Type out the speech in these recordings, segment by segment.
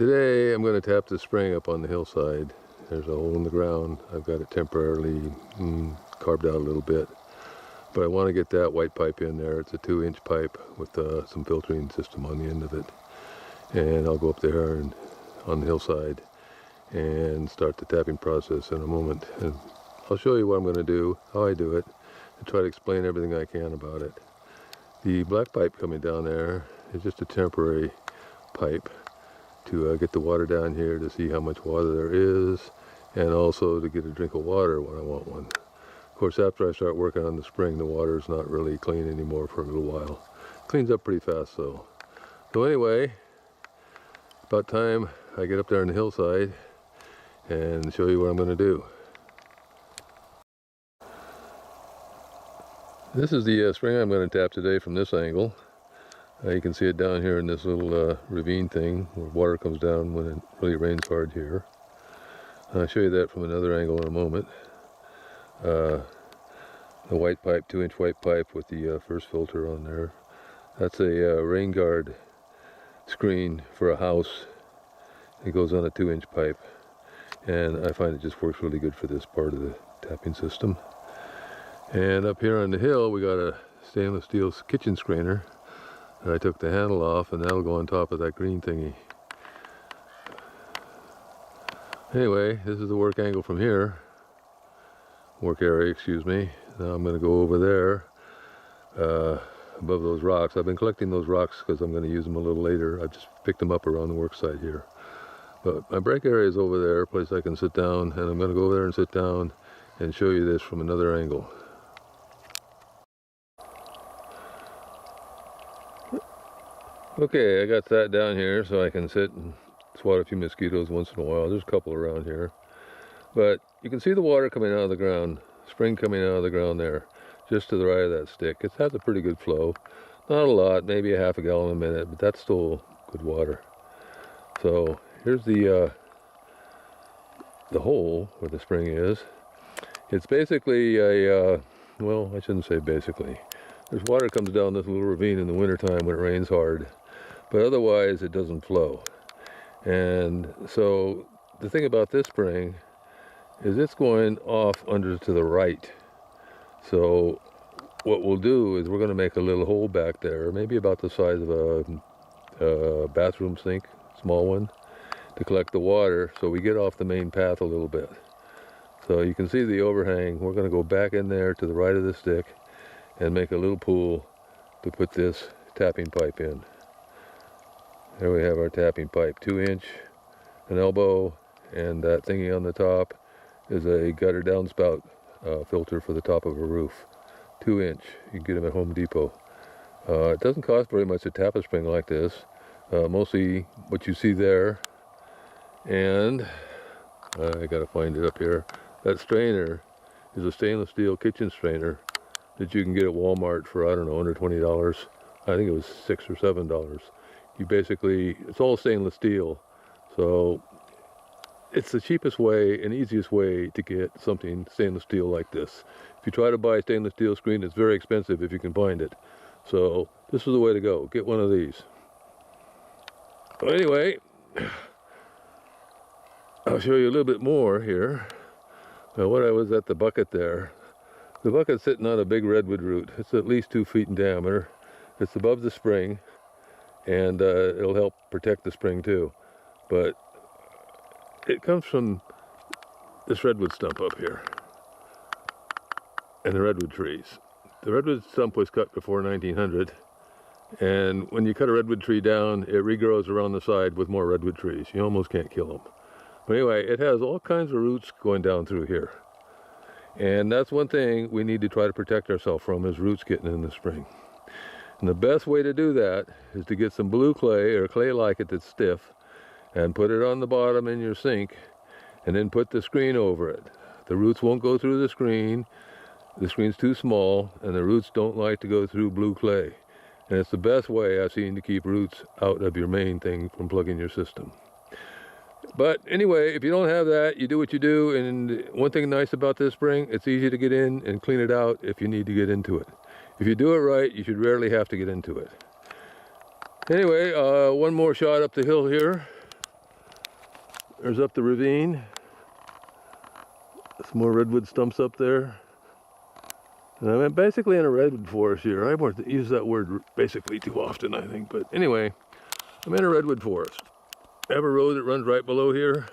Today I'm going to tap the spring up on the hillside. There's a hole in the ground. I've got it temporarily carved out a little bit. But I want to get that white pipe in there. It's a 2-inch pipe with some filtering system on the end of it. And I'll go up there and on the hillside and start the tapping process in a moment. And I'll show you what I'm going to do, how I do it, and try to explain everything I can about it. The black pipe coming down there is just a temporary pipe to get the water down here to see how much water there is, and also to get a drink of water when I want one. Of course, after I start working on the spring, the water is not really clean anymore for a little while. Cleans up pretty fast though. So anyway, about time I get up there on the hillside and show you what I'm going to do. This is the spring I'm going to tap today from this angle. You can see it down here in this little ravine thing where water comes down when it really rains hard here. I'll show you that from another angle in a moment. The white pipe, 2-inch white pipe with the first filter on there. That's a rain guard screen for a house. It goes on a 2-inch pipe, and I find it just works really good for this part of the tapping system. And up here on the hill we got a stainless steel kitchen screener. I took the handle off, and that'll go on top of that green thingy. Anyway, this is the work angle from here. Work area, excuse me. Now I'm going to go over there above those rocks. I've been collecting those rocks because I'm going to use them a little later. I've just picked them up around the work site here. But my break area is over there, a place I can sit down, and I'm going to go over there and sit down and show you this from another angle. Okay, I got that down here so I can sit and swat a few mosquitoes once in a while. There's a couple around here. But you can see the water coming out of the ground, spring coming out of the ground there, just to the right of that stick. It has a pretty good flow. Not a lot, maybe a half a gallon a minute, but that's still good water. So here's the hole where the spring is. It's basically a, well, I shouldn't say basically. There's water comes down this little ravine in the wintertime when it rains hard. But otherwise it doesn't flow. And so the thing about this spring is it's going off under to the right. So what we'll do is we're going to make a little hole back there, maybe about the size of a bathroom sink, small one, to collect the water so we get off the main path a little bit. So you can see the overhang. We're going to go back in there to the right of the stick and make a little pool to put this tapping pipe in. There we have our tapping pipe, 2-inch, an elbow, and that thingy on the top is a gutter downspout filter for the top of a roof. 2-inch, you can get them at Home Depot. It doesn't cost very much to tap a spring like this. Mostly what you see there, and I gotta find it up here. That strainer is a stainless steel kitchen strainer that you can get at Walmart for, I don't know, under $20. I think it was $6 or $7. You basically, it's all stainless steel, so it's the cheapest way and easiest way to get something stainless steel like this. If you try to buy a stainless steel screen, it's very expensive if you can find it. So this is the way to go. Get one of these. Well, anyway, I'll show you a little bit more here. Now, when I was at the bucket there, the bucket's sitting on a big redwood root. It's at least 2 feet in diameter. It's above the spring, and it'll help protect the spring too. But it comes from this redwood stump up here and the redwood trees. The redwood stump was cut before 1900, and when you cut a redwood tree down, it regrows around the side with more redwood trees. You almost can't kill them. But anyway, it has all kinds of roots going down through here. And that's one thing we need to try to protect ourselves from, is roots getting in the spring. And the best way to do that is to get some blue clay or clay like it that's stiff and put it on the bottom in your sink, and then put the screen over it. The roots won't go through the screen. The screen's too small, and the roots don't like to go through blue clay. And it's the best way I've seen to keep roots out of your main thing from plugging your system. But anyway, if you don't have that, you do what you do. And one thing nice about this spring, it's easy to get in and clean it out if you need to get into it. If you do it right, you should rarely have to get into it. Anyway, one more shot up the hill here. there's up the ravine. Some more redwood stumps up there. And I'm basically in a redwood forest here. I won't use that word basically too often, I think. But anyway, I'm in a redwood forest. I have a road that runs right below here.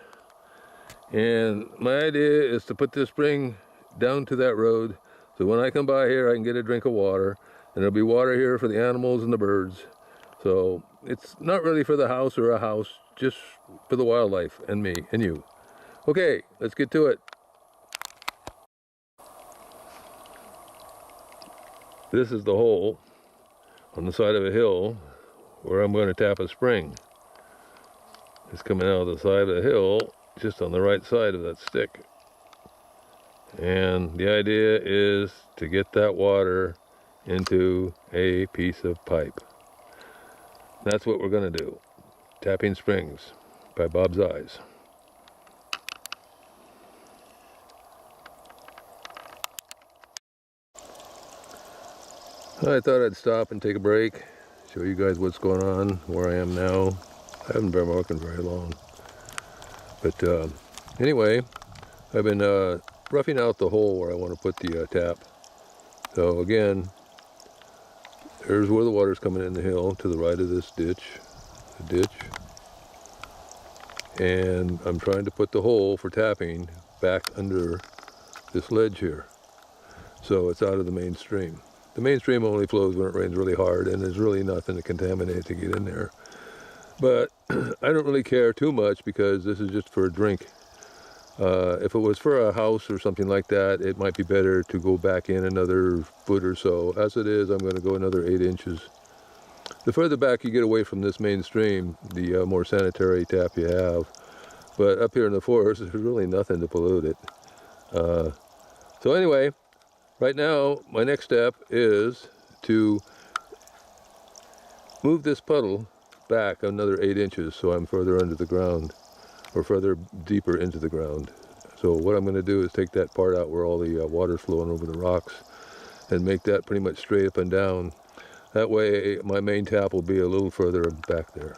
And my idea is to put this spring down to that road. So when I come by here, I can get a drink of water. And there'll be water here for the animals and the birds. So it's not really for the house or a house, just for the wildlife and me and you. Okay, let's get to it. This is the hole on the side of a hill where I'm going to tap a spring. It's coming out of the side of the hill, just on the right side of that stick. And the idea is to get that water into a piece of pipe. That's what we're going to do. Tapping Springs by Bob's Eyes. I thought I'd stop and take a break, show you guys what's going on, where I am now. I haven't been working very long. But anyway, I've been roughing out the hole where I want to put the tap. So again, there's where the water's coming in the hill to the right of this ditch. And I'm trying to put the hole for tapping back under this ledge here. So it's out of the main stream. The main stream only flows when it rains really hard, and there's really nothing to contaminate to get in there. But I don't really care too much because this is just for a drink. If it was for a house or something like that, it might be better to go back in another foot or so. As it is, I'm going to go another 8 inches. The further back you get away from this main stream, the more sanitary tap you have. But up here in the forest, there's really nothing to pollute it. So anyway, right now, my next step is to move this puddle back another 8 inches so I'm further under the ground, or further deeper into the ground. So what I'm going to do is take that part out where all the water's flowing over the rocks and make that pretty much straight up and down. That way my main tap will be a little further back there.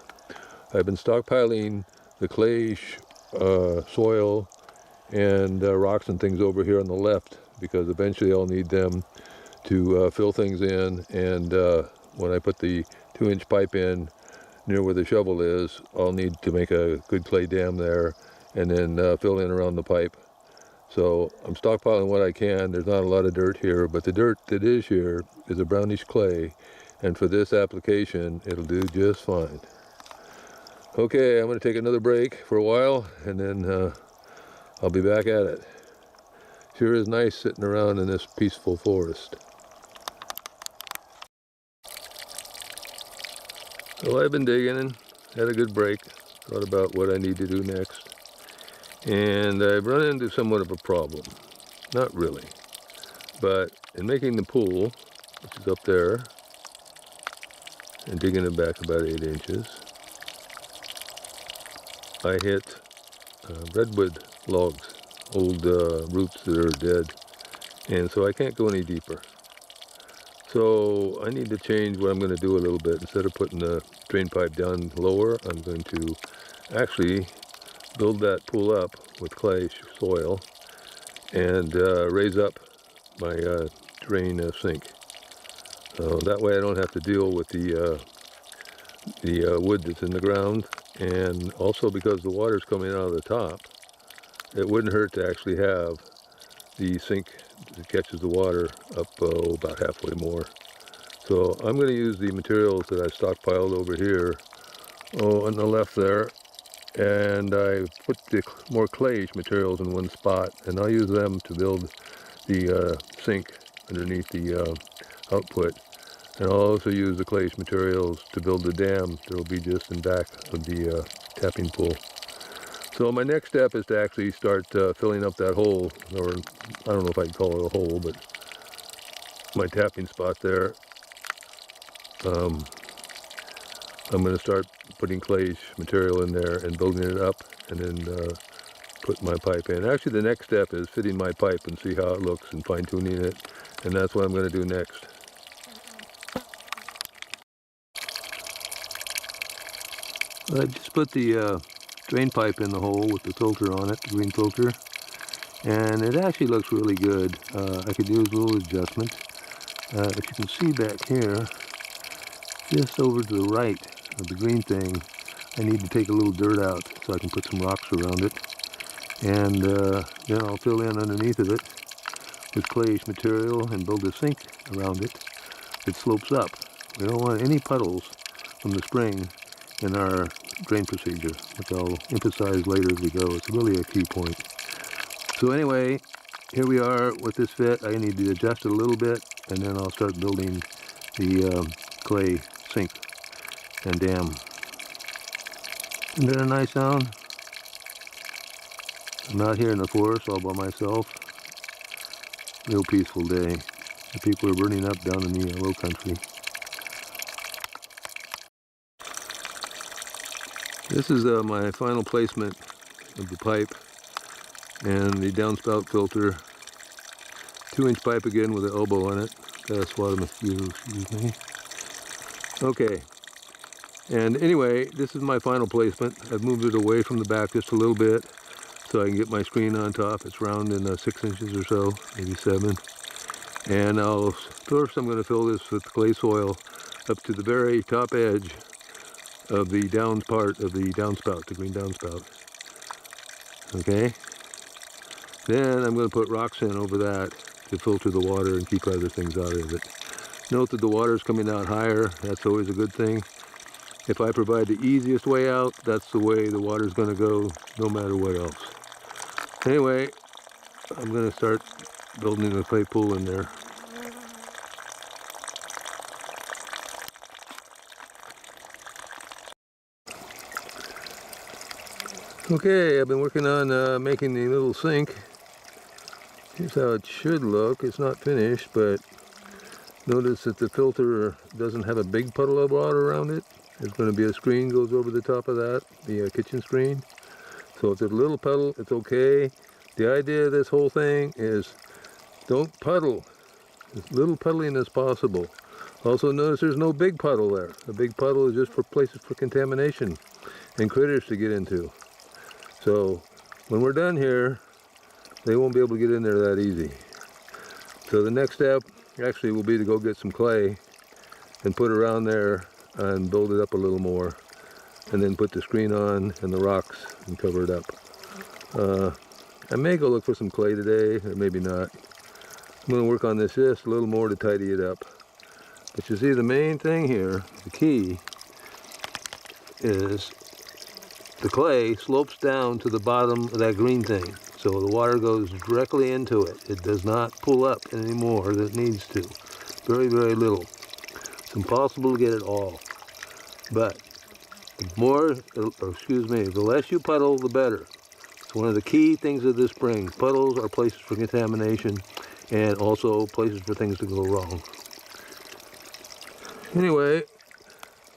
I've been stockpiling the clay soil and rocks and things over here on the left because eventually I'll need them to fill things in, and when I put the 2-inch pipe in near where the shovel is, I'll need to make a good clay dam there and then fill in around the pipe. So I'm stockpiling what I can. There's not a lot of dirt here, but the dirt that is here is a brownish clay, and for this application it'll do just fine. Okay, I'm going to take another break for a while and then I'll be back at it. Sure is nice sitting around in this peaceful forest. So I've been digging and had a good break, thought about what I need to do next. And I've run into somewhat of a problem. Not really. But in making the pool, which is up there, and digging it back about 8 inches, I hit redwood logs, old roots that are dead. And so I can't go any deeper. So I need to change what I'm going to do a little bit. Instead of putting the drain pipe down lower, I'm going to actually build that pool up with clay soil and raise up my drain sink. So that way I don't have to deal with the wood that's in the ground. And also because the water's coming out of the top, it wouldn't hurt to actually have the sink that catches the water up about halfway more. So I'm going to use the materials that I stockpiled over here, on the left there, and I put the more clayish materials in one spot, and I'll use them to build the sink underneath the output. And I'll also use the clayish materials to build the dam that will be just in back of the tapping pool. So my next step is to actually start filling up that hole, or I don't know if I'd call it a hole, but my tapping spot there. I'm going to start putting clayish material in there and building it up, and then put my pipe in. Actually, the next step is fitting my pipe and see how it looks and fine-tuning it, and that's what I'm going to do next. I just put the drain pipe in the hole with the filter on it, the green filter. And it actually looks really good. I could use a little adjustment. If you can see back here, just over to the right of the green thing, I need to take a little dirt out so I can put some rocks around it. And then I'll fill in underneath of it with clayish material and build a sink around it that slopes up. We don't want any puddles from the spring in our drain procedure, which I'll emphasize later as we go. It's really a key point. So anyway, here we are with this fit. I need to adjust it a little bit, and then I'll start building the clay sink and dam. Isn't that a nice sound? I'm out here in the forest all by myself. Real peaceful day. The people are burning up down in the low country. This is my final placement of the pipe and the downspout filter. 2-inch pipe again with an elbow on it. Gotta swat a mosquito, excuse me. Okay. And anyway, this is my final placement. I've moved it away from the back just a little bit so I can get my screen on top. It's round in 6 inches or so, maybe 7. And first I'm going to fill this with clay soil up to the very top edge of the down part of the downspout, the green downspout. Okay? Then I'm going to put rocks in over that to filter the water and keep other things out of it. Note that the water is coming out higher. That's always a good thing. If I provide the easiest way out, that's the way the water is going to go, no matter what else. Anyway, I'm going to start building a clay pool in there. Okay, I've been working on making the little sink. Here's how it should look. It's not finished, but notice that the filter doesn't have a big puddle of water around it. There's going to be a screen goes over the top of that, the kitchen screen. So if there's a little puddle, it's okay. The idea of this whole thing is don't puddle. As little puddling as possible. Also notice there's no big puddle there. A big puddle is just for places for contamination and critters to get into. So when we're done here, they won't be able to get in there that easy. So the next step actually will be to go get some clay and put around there and build it up a little more, and then put the screen on and the rocks and cover it up. I may go look for some clay today, or maybe not. I'm going to work on this just a little more to tidy it up. But you see the main thing here, the key, is the clay slopes down to the bottom of that green thing. So the water goes directly into it. It does not pull up any more than it needs to. Very, very little. It's impossible to get it all. But the less you puddle, the better. It's one of the key things of this spring. Puddles are places for contamination and also places for things to go wrong. Anyway,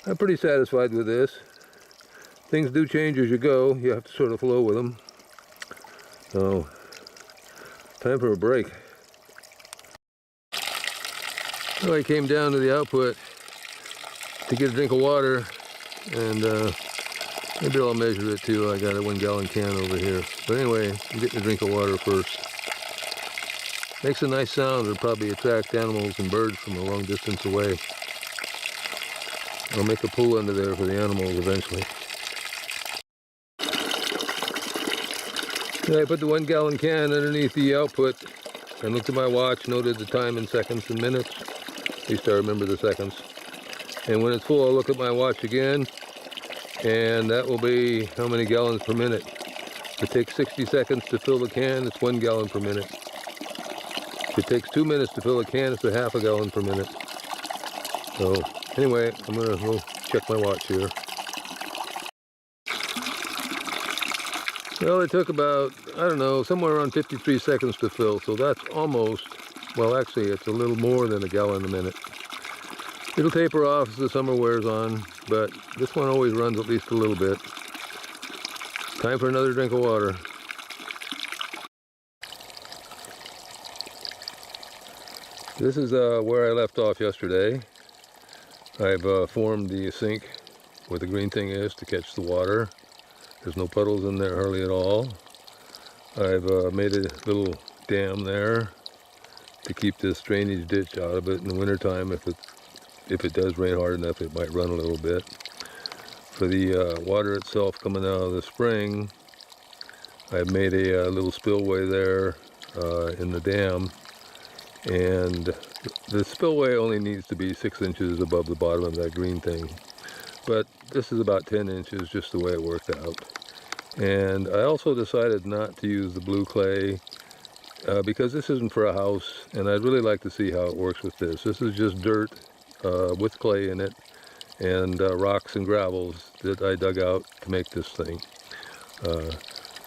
I'm pretty satisfied with this. Things do change as you go. You have to sort of flow with them. So, time for a break. So I came down to the output to get a drink of water, and maybe I'll measure it too. I got a 1 gallon can over here. But anyway, I'm getting a drink of water first. Makes a nice sound. It'll probably attract animals and birds from a long distance away. I'll make a pool under there for the animals eventually. So I put the 1 gallon can underneath the output and looked at my watch, noted the time in seconds and minutes. At least I remember the seconds. And when it's full, I'll look at my watch again, and that will be how many gallons per minute. If it takes 60 seconds to fill the can, it's 1 gallon per minute. If it takes 2 minutes to fill a can, it's a ½ gallon per minute. So anyway, I'm gonna go check my watch here. Well, it took about, I don't know, somewhere around 53 seconds to fill, so that's almost, well actually it's a little more than a gallon a minute. It'll taper off as the summer wears on, but this one always runs at least a little bit. Time for another drink of water. This is where I left off yesterday. I've formed the sink where the green thing is to catch the water. There's no puddles in there hardly at all. I've made a little dam there to keep this drainage ditch out of it in the wintertime. If it does rain hard enough, it might run a little bit. For the water itself coming out of the spring, I've made a little spillway there in the dam, and the spillway only needs to be 6 inches above the bottom of that green thing. But this is about 10 inches, just the way it worked out. And I also decided not to use the blue clay because this isn't for a house, and I'd really like to see how it works with this. This is just dirt with clay in it, and rocks and gravels that I dug out to make this thing.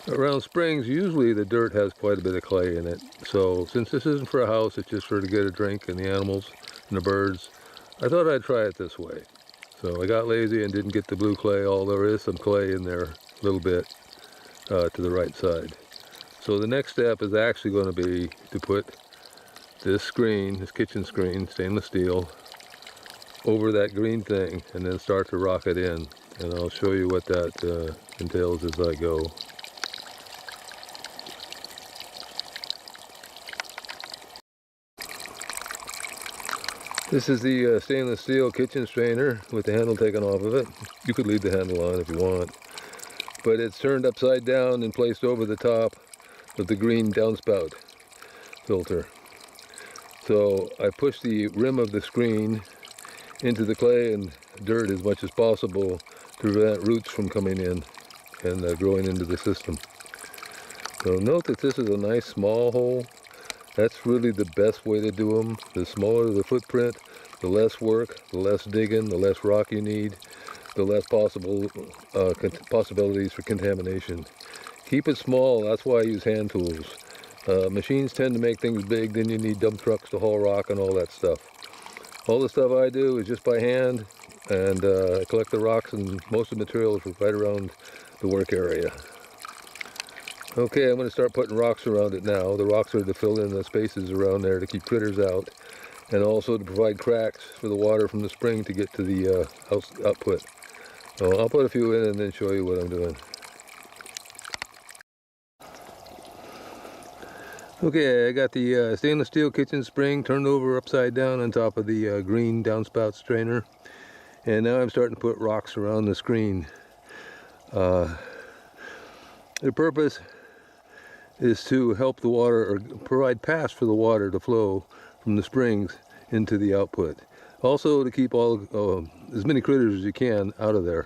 Around springs, usually the dirt has quite a bit of clay in it. So since this isn't for a house, it's just for to get a drink and the animals and the birds, I thought I'd try it this way. So I got lazy and didn't get the blue clay, although there is some clay in there a little bit to the right side. So the next step is actually going to be to put this screen, this kitchen screen, stainless steel, over that green thing and then start to rock it in. And I'll show you what that entails as I go. This is the stainless steel kitchen strainer with the handle taken off of it. You could leave the handle on if you want. But it's turned upside down and placed over the top of the green downspout filter. So I push the rim of the screen into the clay and dirt as much as possible to prevent roots from coming in and growing into the system. So note that this is a nice small hole. That's really the best way to do them. The smaller the footprint, the less work, the less digging, the less rock you need, the less possibilities for contamination. Keep it small, that's why I use hand tools. Machines tend to make things big, then you need dump trucks to haul rock and all that stuff. All the stuff I do is just by hand, and I collect the rocks and most of the materials right around the work area. Okay, I'm going to start putting rocks around it now. The rocks are to fill in the spaces around there to keep critters out, and also to provide cracks for the water from the spring to get to the output. So I'll put a few in and then show you what I'm doing. Okay, I got the stainless steel kitchen spring turned over upside down on top of the green downspout strainer, and now I'm starting to put rocks around the screen. The purpose is to help the water, or provide paths for the water to flow from the springs into the output. Also to keep as many critters as you can out of there.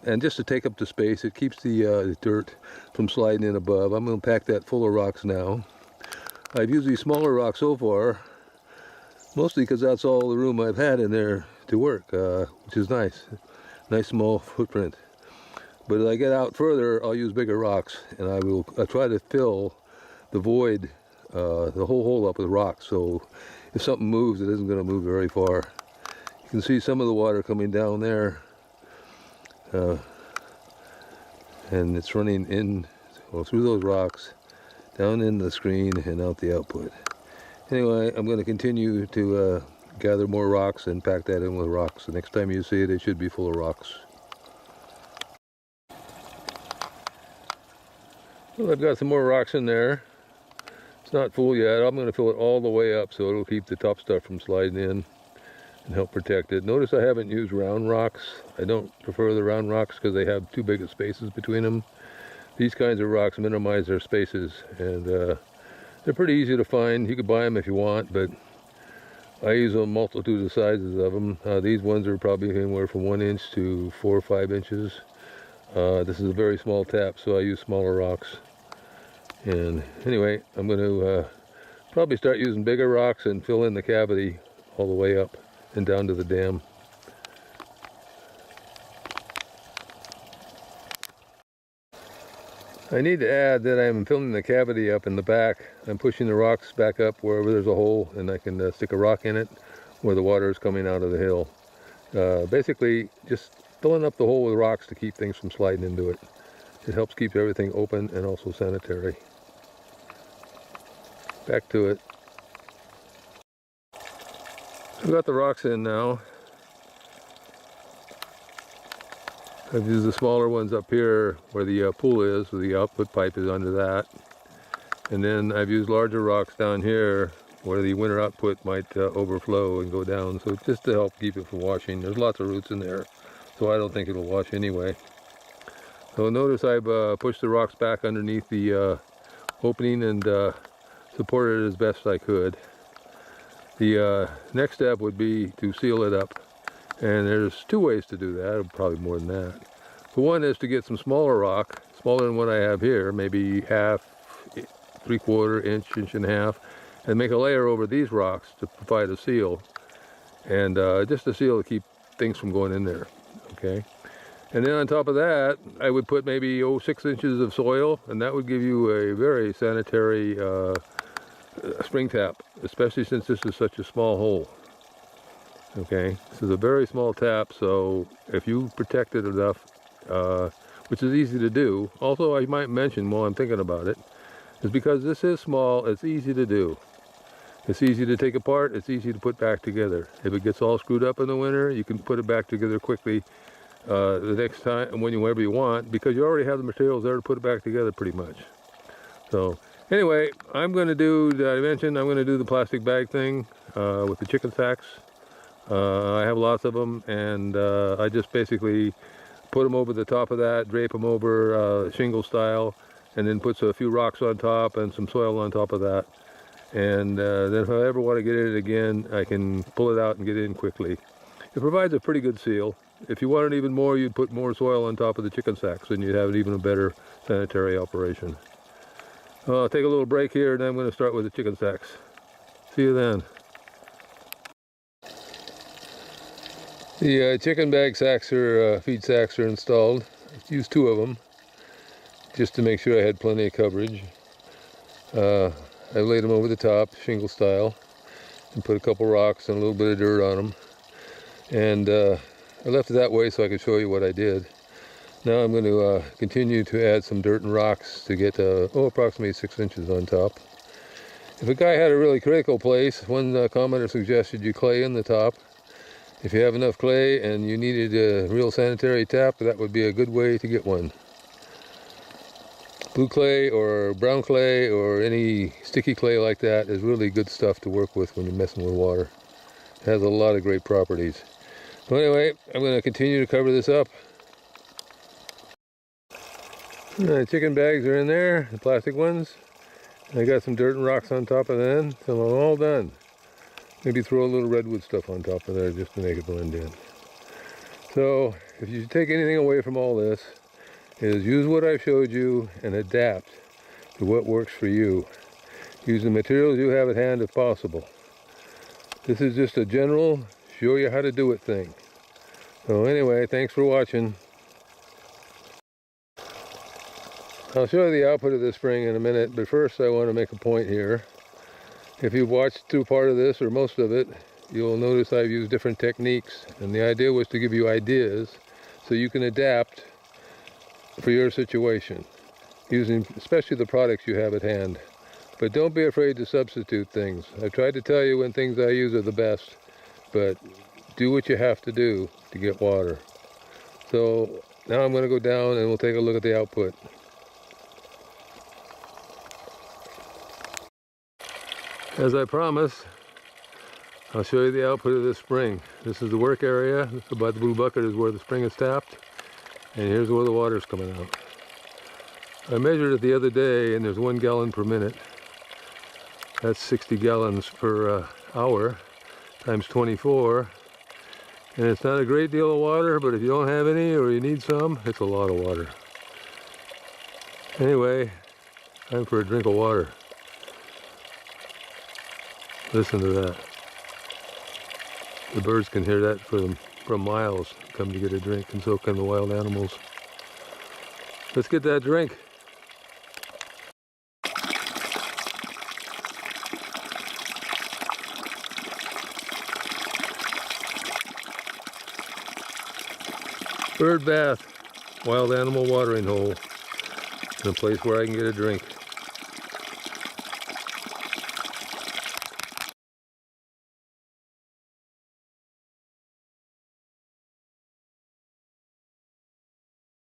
And just to take up the space, it keeps the dirt from sliding in above. I'm going to pack that full of rocks now. I've used these smaller rocks so far, mostly because that's all the room I've had in there to work, which is nice. Nice small footprint. But as I get out further, I'll use bigger rocks, and I'll try to fill the void, the whole hole up with rocks, so if something moves, it isn't going to move very far. You can see some of the water coming down there, and it's running in, well, through those rocks, down in the screen and out the output. Anyway, I'm going to continue to gather more rocks and pack that in with rocks. The next time you see it, it should be full of rocks. Well, I've got some more rocks in there. It's not full yet. I'm going to fill it all the way up so it'll keep the top stuff from sliding in and help protect it. Notice I haven't used round rocks. I don't prefer the round rocks because they have too big of spaces between them. These kinds of rocks minimize their spaces, and they're pretty easy to find. You can buy them if you want, but I use a multitude of sizes of them. These ones are probably anywhere from 1 inch to 4 or 5 inches. This is a very small tap, so I use smaller rocks. And anyway, I'm going to probably start using bigger rocks and fill in the cavity all the way up and down to the dam. I need to add that I'm filling the cavity up in the back. I'm pushing the rocks back up wherever there's a hole, and I can stick a rock in it where the water is coming out of the hill. Basically, just filling up the hole with rocks to keep things from sliding into it. It helps keep everything open and also sanitary. Back to it. I've got the rocks in now. I've used the smaller ones up here where the pool is, where the output pipe is under that. And then I've used larger rocks down here where the winter output might overflow and go down. So just to help keep it from washing. There's lots of roots in there, so I don't think it'll wash anyway. So notice I've pushed the rocks back underneath the opening and supported it as best I could. The next step would be to seal it up. And there's two ways to do that, or probably more than that. So one is to get some smaller rock, smaller than what I have here, maybe half, 3/4 inch, inch and a half, and make a layer over these rocks to provide a seal. And just a seal to keep things from going in there, okay? And then on top of that, I would put maybe 6 inches of soil, and that would give you a very sanitary spring tap, especially since this is such a small hole. Okay, this is a very small tap, so if you protect it enough, which is easy to do, also I might mention while I'm thinking about it, is because this is small, it's easy to do. It's easy to take apart, it's easy to put back together. If it gets all screwed up in the winter, you can put it back together quickly the next time, whenever you want, because you already have the materials there to put it back together pretty much. So anyway, I'm going to do, I mentioned I'm going to do the plastic bag thing with the chicken sacks. I have lots of them, and I just basically put them over the top of that, drape them over shingle style, and then put a few rocks on top and some soil on top of that. And then if I ever want to get in it again, I can pull it out and get in quickly. It provides a pretty good seal. If you wanted even more, you'd put more soil on top of the chicken sacks, and you'd have even a better sanitary operation. I'll take a little break here, and then I'm going to start with the chicken sacks. See you then. The chicken bag sacks or feed sacks are installed. I used 2 of them just to make sure I had plenty of coverage. I laid them over the top, shingle style, and put a couple rocks and a little bit of dirt on them. And I left it that way so I could show you what I did. Now I'm going to continue to add some dirt and rocks to get approximately 6 inches on top. If a guy had a really critical place, one commenter suggested you clay in the top. If you have enough clay and you needed a real sanitary tap, that would be a good way to get one. Blue clay or brown clay or any sticky clay like that is really good stuff to work with when you're messing with water. It has a lot of great properties. So anyway, I'm going to continue to cover this up. The chicken bags are in there, the plastic ones. I got some dirt and rocks on top of them, so I'm all done. Maybe throw a little redwood stuff on top of there just to make it blend in. So if you take anything away from all this, is use what I've showed you and adapt to what works for you. Use the materials you have at hand if possible. This is just a general show you how to do it thing. So anyway, thanks for watching. I'll show you the output of the spring in a minute, but first I want to make a point here. If you've watched through part of this, or most of it, you'll notice I've used different techniques. And the idea was to give you ideas so you can adapt for your situation, using especially the products you have at hand. But don't be afraid to substitute things. I've tried to tell you when things I use are the best, but do what you have to do to get water. So now I'm going to go down and we'll take a look at the output. As I promised, I'll show you the output of this spring. This is the work area. By the blue bucket is where the spring is tapped. And here's where the water's coming out. I measured it the other day and there's 1 gallon per minute. That's 60 gallons per hour times 24. And it's not a great deal of water, but if you don't have any or you need some, it's a lot of water. Anyway, time for a drink of water. Listen to that. The birds can hear that from miles, come to get a drink, and so can the wild animals. Let's get that drink. Bird bath, wild animal watering hole, in a place where I can get a drink.